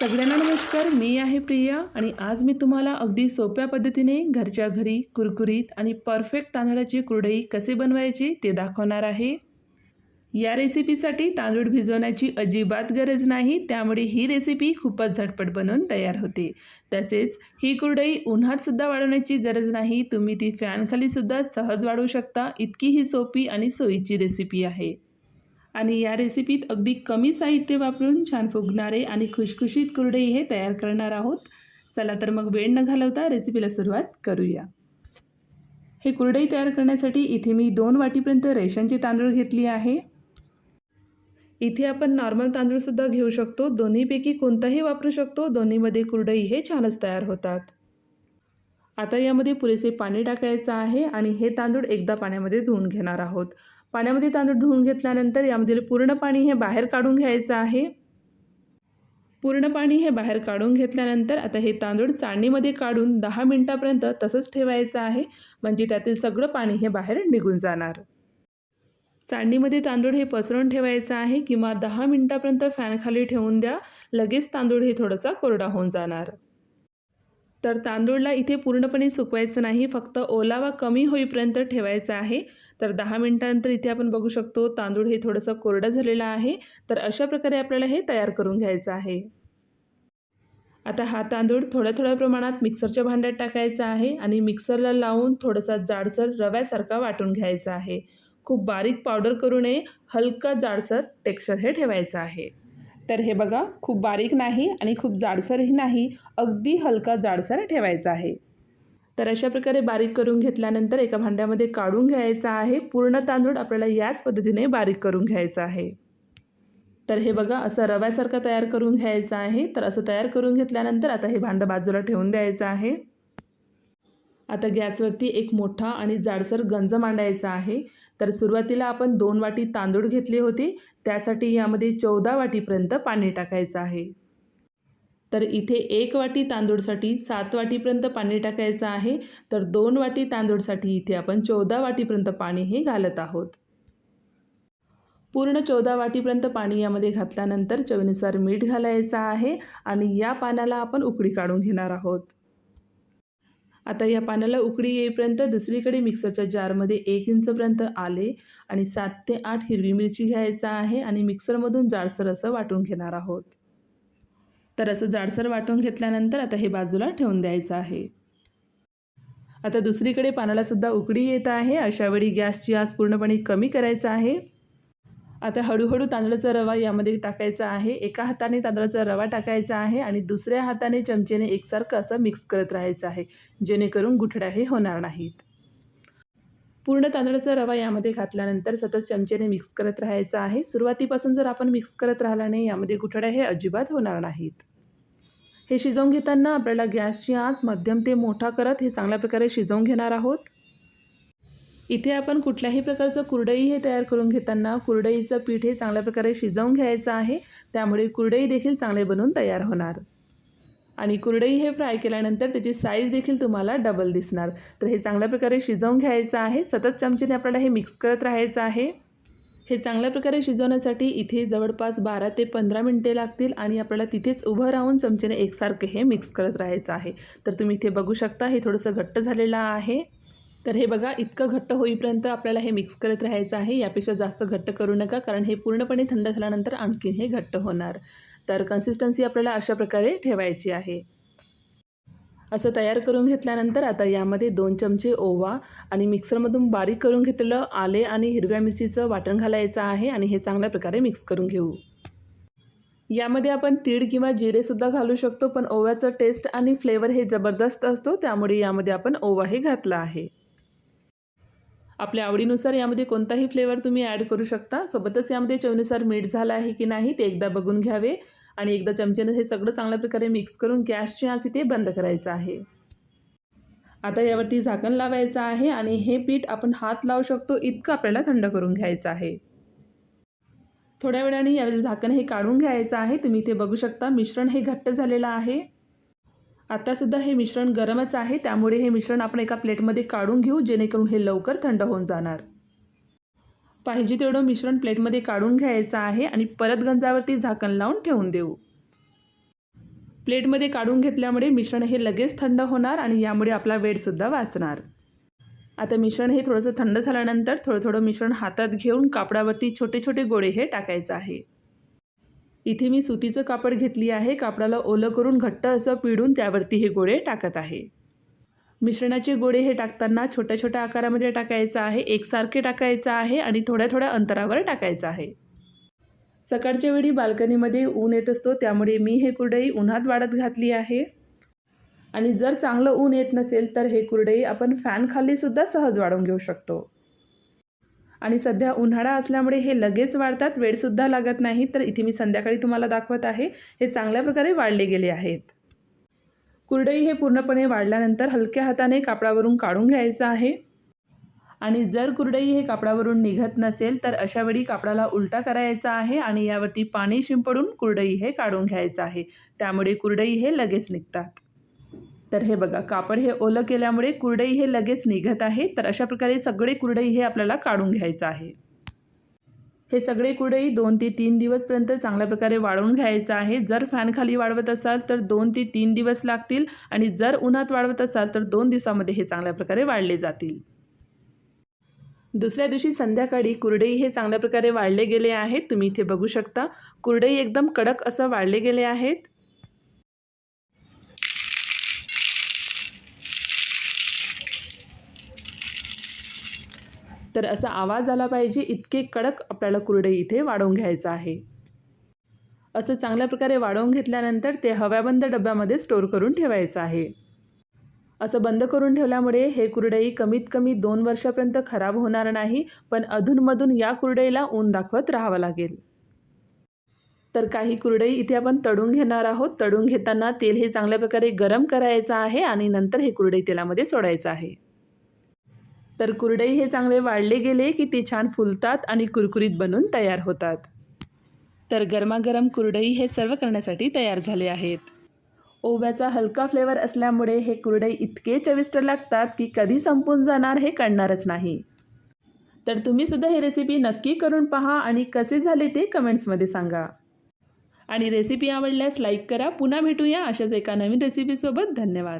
सगळ्यांना नमस्कार. मी आहे प्रिया आणि आज मी तुम्हाला अगदी सोप्या पद्धतीने घरच्या घरी कुरकुरीत आणि परफेक्ट तांदळाची कुरडई कसे बनवायची ते दाखवणार आहे. या रेसिपीसाठी तांदूळ भिजवण्याची अजिबात गरज नाही, त्यामुळे ही रेसिपी खूपच झटपट बनवून तयार होते. तसेच ही कुरडई उन्हातसुद्धा वाळवण्याची गरज नाही, तुम्ही ती फॅनखालीसुद्धा सहज वाळवू शकता. इतकी ही सोपी आणि सोयीची रेसिपी आहे. आणि या रेसिपीत अगदी कमी साहित्य वापरून छान फुगणारे आणि खुशखुशीत कुरडई हे तयार करणार आहोत. चला तर मग वेळ न घालवता रेसिपीला सुरुवात करूया. हे कुरडई तयार करण्यासाठी इथे मी 2 वाटीपर्यंत रेशनचे तांदूळ घेतली आहे. इथे आपण नॉर्मल तांदूळसुद्धा घेऊ शकतो, दोन्हीपैकी कोणताही वापरू शकतो. दोन्हीमध्ये कुरडई हे छानच तयार होतात. आता यामध्ये पुरेसे पाणी टाकायचं आहे आणि हे तांदूळ एकदा पाण्यामध्ये धुवून घेणार आहोत. पाण्यामध्ये तांदूळ धुवून घेतल्यानंतर यामधील पूर्ण पाणी हे बाहेर काढून घ्यायचं आहे. पूर्ण पाणी हे बाहेर काढून घेतल्यानंतर आता हे तांदूळ चाळणीमध्ये काढून 10 मिनिटापर्यंत तसंच ठेवायचं आहे, म्हणजे त्यातील सगळं पाणी हे बाहेर निघून जाणार. चाळणीमध्ये तांदूळ हे पसरवून ठेवायचं आहे किंवा 10 मिनिटापर्यंत फॅनखाली ठेवून द्या, लगेच तांदूळ हे थोडासा कोरडा होऊन जाणार. तर तांदूळला इथे पूर्णपणे सुकवायचं नाही, फक्त ओलावा कमी होईपर्यंत ठेवायचा आहे. तर 10 मिनिटांनंतर इथे आपण बघू शकतो तांदूळ हे थोडंसं कोरडं झालेलं आहे. तर अशा प्रकारे आपल्याला हे तयार करून घ्यायचं आहे. आता हा तांदूळ थोड्या प्रमाणात मिक्सरच्या भांड्यात टाकायचा आहे आणि मिक्सरला लावून थोडासा जाडसर रव्यासारखा वाटून घ्यायचा आहे. खूप बारीक पावडर करू नये, हलका जाडसर टेक्स्चर हे ठेवायचं आहे. तर हे बघा, खूप बारीक नाही आणि खूप जाडसरही नाही, अगदी हलका जाडसर ठेवायचा आहे. तर अशा प्रकारे बारीक करून घेतल्यानंतर एका भांड्यामध्ये काढून घ्यायचा आहे. पूर्ण तांदूळ आपल्याला याच पद्धतीने बारीक करून घ्यायचा आहे. तर हे बघा, असं रव्यासारखं तयार करून घ्यायचं आहे. तर असं तयार करून घेतल्यानंतर आता हे भांडं बाजूला ठेवून द्यायचं आहे. आता गॅसवरती एक मोठा आणि जाडसर गंज मांडायचा आहे. तर सुरुवातीला आपण 2 वाटी तांदूळ घेतले होते, त्यासाठी यामध्ये 14 वाटीपर्यंत पाणी टाकायचं आहे. तर इथे 1 वाटी तांदूळसाठी 7 वाटीपर्यंत पाणी टाकायचं आहे. तर 2 वाटी तांदूळसाठी इथे आपण 14 वाटीपर्यंत पाणी हे घालत आहोत. पूर्ण 14 वाटीपर्यंत पाणी यामध्ये घातल्यानंतर चवीनुसार मीठ घालायचं आहे आणि या पाण्याला आपण उकळी काढून घेणार आहोत. आता या पाण्याला उकळी येईपर्यंत दुसरीकडे मिक्सरच्या जारमध्ये 1 इंचपर्यंत आले आणि 7 ते 8 हिरवी मिरची घ्यायचा आहे आणि मिक्सरमधून जाडसर असं वाटून घेणार आहोत. तर असं जाडसर वाटून घेतल्यानंतर आता हे बाजूला ठेवून द्यायचं आहे. आता दुसरीकडे पाण्यालासुद्धा उकळी येत आहे. अशावेळी गॅसची आच पूर्णपणे कमी करायचा आहे. आता हळूहळू तांदळाचा रवा यामध्ये टाकायचा आहे. एका हाताने तांदळाचा रवा टाकायचा आहे आणि दुसऱ्या हाताने चमचेने एकसारखं असं मिक्स करत राहायचं आहे, जेणेकरून गुठळ्या हे होणार नाहीत. पूर्ण तांदळाचा रवा यामध्ये घातल्यानंतर सतत चमचेने मिक्स करत राहायचं आहे. सुरुवातीपासून जर आपण मिक्स करत राहिला नाही, यामध्ये गुठळ्या हे अजिबात होणार नाहीत. हे शिजवून घेताना आपल्याला गॅसची आच मध्यम ते मोठा करत हे चांगल्या प्रकारे शिजवून घेणार आहोत. इथे आपण कुठल्याही प्रकारचं कुरडई हे तयार करून घेताना कुरडईचं पीठ हे चांगल्या प्रकारे शिजवून घ्यायचं आहे, त्यामुळे कुरडई देखील चांगले बनवून तयार होणार. आणि कुरडई हे फ्राय केल्यानंतर त्याची साईज देखील तुम्हाला डबल दिसणार. तर हे चांगल्या प्रकारे शिजवून घ्यायचं आहे. सतत चमचेने आपल्याला हे मिक्स करत राहायचं आहे. हे चांगल्या प्रकारे शिजवण्यासाठी इथे जवळपास 12 ते 15 मिनिटे लागतील आणि आपल्याला तिथेच उभं राहून चमचेने एकसारखं हे मिक्स करत राहायचं आहे. तर तुम्ही इथे बघू शकता हे थोडंसं घट्ट झालेलं आहे. तर हे बघा, इतकं घट्ट होईपर्यंत आपल्याला हे मिक्स करत राहायचं आहे. यापेक्षा जास्त घट्ट करू नका, कारण हे पूर्णपणे थंड झाल्यानंतर आणखीन हे घट्ट होणार. तर कन्सिस्टन्सी आपल्याला अशा प्रकारे ठेवायची आहे. असं तयार करून घेतल्यानंतर आता यामध्ये 2 चमचे ओवा आणि मिक्सरमधून बारीक करून घेतलेलं आले आणि हिरव्या मिरचीचं वाटण घालायचं आहे आणि हे चांगल्या प्रकारे मिक्स करून घेऊ. यामध्ये आपण तीळ किंवा जिरेसुद्धा घालू शकतो, पण ओव्याचं टेस्ट आणि फ्लेवर हे जबरदस्त असतो, त्यामुळे यामध्ये आपण ओवा हे घातला आहे. आपल्या आवडीनुसार यामध्ये कोणताही फ्लेवर तुम्ही ॲड करू शकता. सोबतच यामध्ये चवीनुसार मीठ झालं आहे की नाही ते एकदा बघून घ्यावे आणि एकदा चमच्याने हे सगळं चांगल्या प्रकारे मिक्स करून गॅसची आच इथे बंद करायचं आहे. आता यावरती झाकण लावायचं आहे आणि हे पीठ आपण हात लावू शकतो इतकं आपल्याला थंड करून घ्यायचं आहे. थोड्या वेळाने यावेळी झाकण हे काढून घ्यायचं आहे. तुम्ही इथे बघू शकता मिश्रण हे घट्ट झालेलं आहे. आतासुद्धा हे मिश्रण गरमच आहे, त्यामुळे हे मिश्रण आपण एका प्लेटमध्ये काढून घेऊ, जेणेकरून हे लवकर थंड होऊन जाणार. पाहिजे तेवढं मिश्रण प्लेटमध्ये काढून घ्यायचं आहे आणि परत गंजावरती झाकण लावून ठेवून देऊ. प्लेटमध्ये काढून घेतल्यामुळे मिश्रण हे लगेच थंड होणार आणि यामुळे आपला वेळसुद्धा वाचणार। आता मिश्रण हे थोडंसं थंड झाल्यानंतर थोडं मिश्रण हातात घेऊन कापडावरती छोटे छोटे गोळे हे टाकायचं आहे। इथे मी सुतीचं कापड घेतली आहे। कापडाला ओलं करून घट्ट असं पिळून त्यावरती हे गोळे टाकत आहे। मिश्रणाचे गोळे हे टाकताना छोट्या छोट्या आकारामध्ये टाकायचं आहे, एकसारखे टाकायचं आहे आणि थोड्या थोड्या अंतरावर टाकायचं आहे। सकाळच्या वेळी बाल्कनीमध्ये ऊन येत असतो, त्यामुळे मी हे कुरडई उन्हात वाळत घातली आहे। आणि जर चांगलं ऊन येत नसेल तर हे कुरडई आपण फॅन खाली सुद्धा सहज वाळवून घेऊ शकतो। आणि सध्या उन्हाळा असल्यामुळे हे लगेच वाळतात, वेळसुद्धा लागत नाही। तर इथे मी संध्याकाळी तुम्हाला दाखवत आहे, हे चांगल्या प्रकारे वाळले गेले आहेत। कुरडई हे पूर्णपणे वाळल्यानंतर हलक्या हाताने कापडावरून काढून घ्यायचं आहे। आणि जर कुरडई हे कापडावरून निघत नसेल तर अशा वेळी कापडाला उलटा करायचा आहे आणि यावरती पाणी शिंपडून कुरडई हे काढून घ्यायचं आहे, त्यामुळे कुरडई हे लगेच निघतात। तर हे बघा, कापड हे ओलं केल्यामुळे कुरडई हे लगेच निघत आहे। तर अशा प्रकारे सगळे कुरडई हे आपल्याला काढून घ्यायचं आहे। हे सगळे कुरडई 2 ते 3 दिवसपर्यंत चांगल्या प्रकारे वाळवून घ्यायचं आहे। जर फॅन खाली वाळवत असाल तर 2 ते 3 दिवस लागतील आणि जर उन्हात वाळवत असाल तर 2 दिवसामध्ये हे चांगल्या प्रकारे वाळले जातील। दुसऱ्या दिवशी संध्याकाळी कुरडई हे चांगल्या प्रकारे वाळले गेले आहेत। तुम्ही इथे बघू शकता, कुरडई एकदम कडक असं वाळले गेले आहेत। तर असा आवाज आला पाहिजे इतके कडक आपल्याला कुरडई इथे वाळवून घ्यायचं आहे। असं चांगल्या प्रकारे वाळवून घेतल्यानंतर ते हवाबंद डब्यामध्ये स्टोर करून ठेवायचं आहे। असं बंद करून ठेवल्यामुळे हे कुरडई कमीत कमी 2 वर्षापर्यंत खराब होणार नाही, पण अधूनमधून या कुरडईला ऊन दाखवत राहावं लागेल। तर काही कुरडई इथे आपण तळून घेणार आहोत। तळून घेताना तेल हे चांगल्या प्रकारे गरम करायचं आहे आणि नंतर हे कुरडई तेलामध्ये सोडायचं आहे। तर कुरडई हे चांगले वाळले गेले की ते छान फुलतात आणि कुरकुरीत बनून तयार होतात। तर गरमागरम कुरडई हे सर्व करण्यासाठी तयार झाले आहेत। ओव्याचा हलका फ्लेवर असल्यामुळे हे कुरडई इतके चविष्ट लागतात की कधी संपून जाणार हे कळणारच नाही। तर तुम्ही सुद्धा ही रेसिपी नक्की करून पहा आणि कसे झाले ते कमेंट्समध्ये सांगा। आणि रेसिपी आवडल्यास लाईक करा। पुन्हा भेटूया अशाच एका नवीन रेसिपीसोबत। धन्यवाद।